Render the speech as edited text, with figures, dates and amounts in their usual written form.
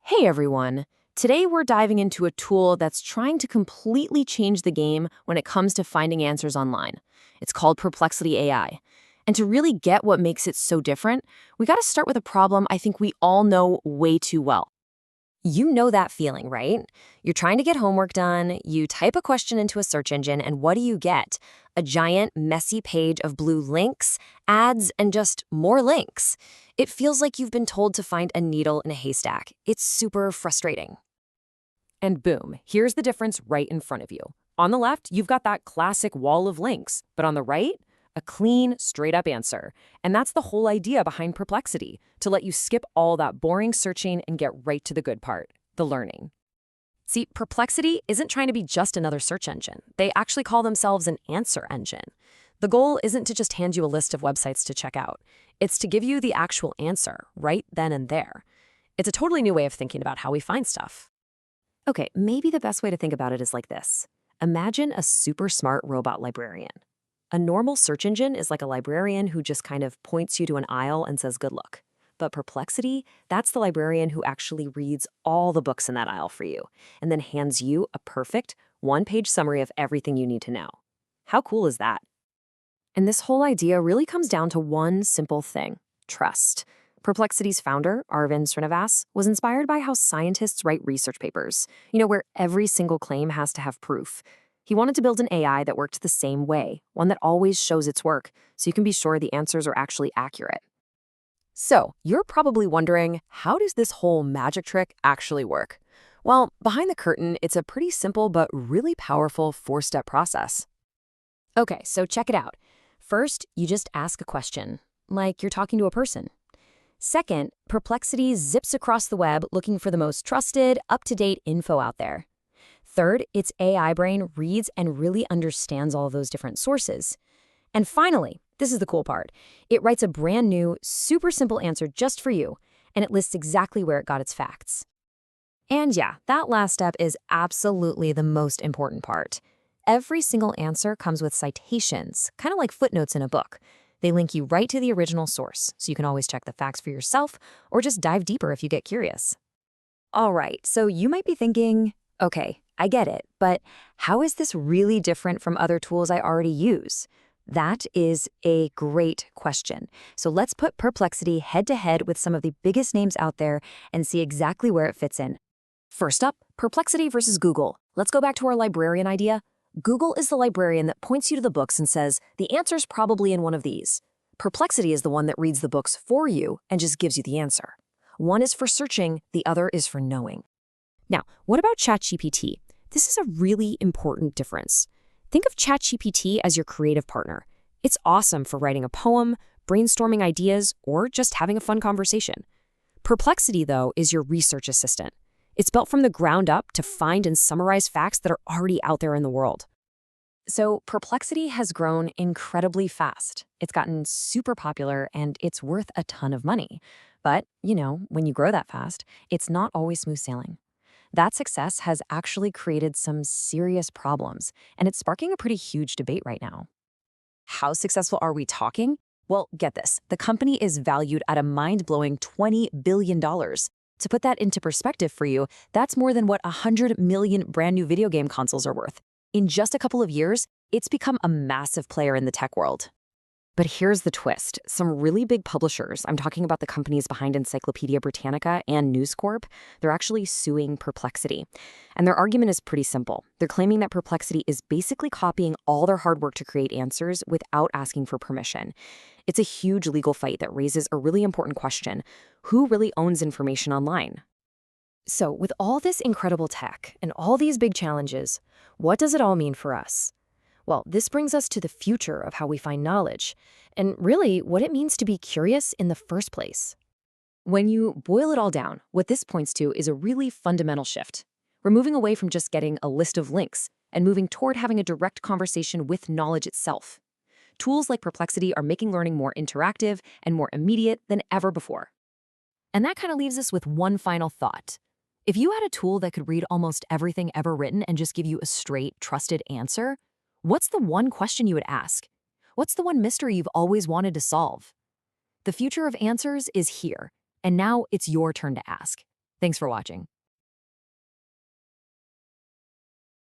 Hey everyone! Today we're diving into a tool that's trying to completely change the game when it comes to finding answers online. It's called Perplexity AI. And to really get what makes it so different, we gotta start with a problem I think we all know way too well. You know that feeling, right? You're trying to get homework done, you type a question into a search engine, and what do you get? A giant, messy page of blue links, ads, and just more links. It feels like you've been told to find a needle in a haystack. It's super frustrating. And boom, here's the difference right in front of you. On the left, you've got that classic wall of links, but on the right, a clean, straight-up answer. And that's the whole idea behind Perplexity, to let you skip all that boring searching and get right to the good part, the learning. See, Perplexity isn't trying to be just another search engine. They actually call themselves an answer engine. The goal isn't to just hand you a list of websites to check out. It's to give you the actual answer, right then and there. It's a totally new way of thinking about how we find stuff. Okay, maybe the best way to think about it is like this. Imagine a super smart robot librarian. A normal search engine is like a librarian who just kind of points you to an aisle and says good luck. But Perplexity, that's the librarian who actually reads all the books in that aisle for you and then hands you a perfect one-page summary of everything you need to know. How cool is that? And this whole idea really comes down to one simple thing: trust. Perplexity's founder, Arvind Srinivas, was inspired by how scientists write research papers, where every single claim has to have proof. He wanted to build an AI that worked the same way, one that always shows its work, so you can be sure the answers are actually accurate. So, you're probably wondering, how does this whole magic trick actually work? Well, behind the curtain, it's a pretty simple but really powerful four-step process. Okay, so check it out. First, you just ask a question, like you're talking to a person. Second, Perplexity zips across the web looking for the most trusted, up-to-date info out there. Third, its AI brain reads and really understands all of those different sources. And finally, this is the cool part, it writes a brand new, super simple answer just for you, and it lists exactly where it got its facts. And yeah, that last step is absolutely the most important part. Every single answer comes with citations, kind of like footnotes in a book. They link you right to the original source, so you can always check the facts for yourself or just dive deeper if you get curious. All right, so you might be thinking, okay, I get it, but how is this really different from other tools I already use? That is a great question. So let's put Perplexity head-to-head with some of the biggest names out there and see exactly where it fits in. First up, Perplexity versus Google. Let's go back to our librarian idea. Google is the librarian that points you to the books and says, the answer's probably in one of these. Perplexity is the one that reads the books for you and just gives you the answer. One is for searching, the other is for knowing. Now, what about ChatGPT? This is a really important difference. Think of ChatGPT as your creative partner. It's awesome for writing a poem, brainstorming ideas, or just having a fun conversation. Perplexity, though, is your research assistant. It's built from the ground up to find and summarize facts that are already out there in the world. So Perplexity has grown incredibly fast. It's gotten super popular and it's worth a ton of money. But, when you grow that fast, it's not always smooth sailing. That success has actually created some serious problems, and it's sparking a pretty huge debate right now. How successful are we talking? Well, get this. The company is valued at a mind-blowing $20 billion. To put that into perspective for you, that's more than what 100 million brand new video game consoles are worth. In just a couple of years, it's become a massive player in the tech world. But here's the twist. Some really big publishers, I'm talking about the companies behind Encyclopedia Britannica and News Corp, they're actually suing Perplexity. And their argument is pretty simple. They're claiming that Perplexity is basically copying all their hard work to create answers without asking for permission. It's a huge legal fight that raises a really important question. Who really owns information online? So, with all this incredible tech and all these big challenges, what does it all mean for us? Well, this brings us to the future of how we find knowledge, and really what it means to be curious in the first place. When you boil it all down, what this points to is a really fundamental shift. We're moving away from just getting a list of links and moving toward having a direct conversation with knowledge itself. Tools like Perplexity are making learning more interactive and more immediate than ever before. And that kind of leaves us with one final thought. If you had a tool that could read almost everything ever written and just give you a straight, trusted answer, what's the one question you would ask? What's the one mystery you've always wanted to solve? The future of answers is here, and now it's your turn to ask. Thanks for watching.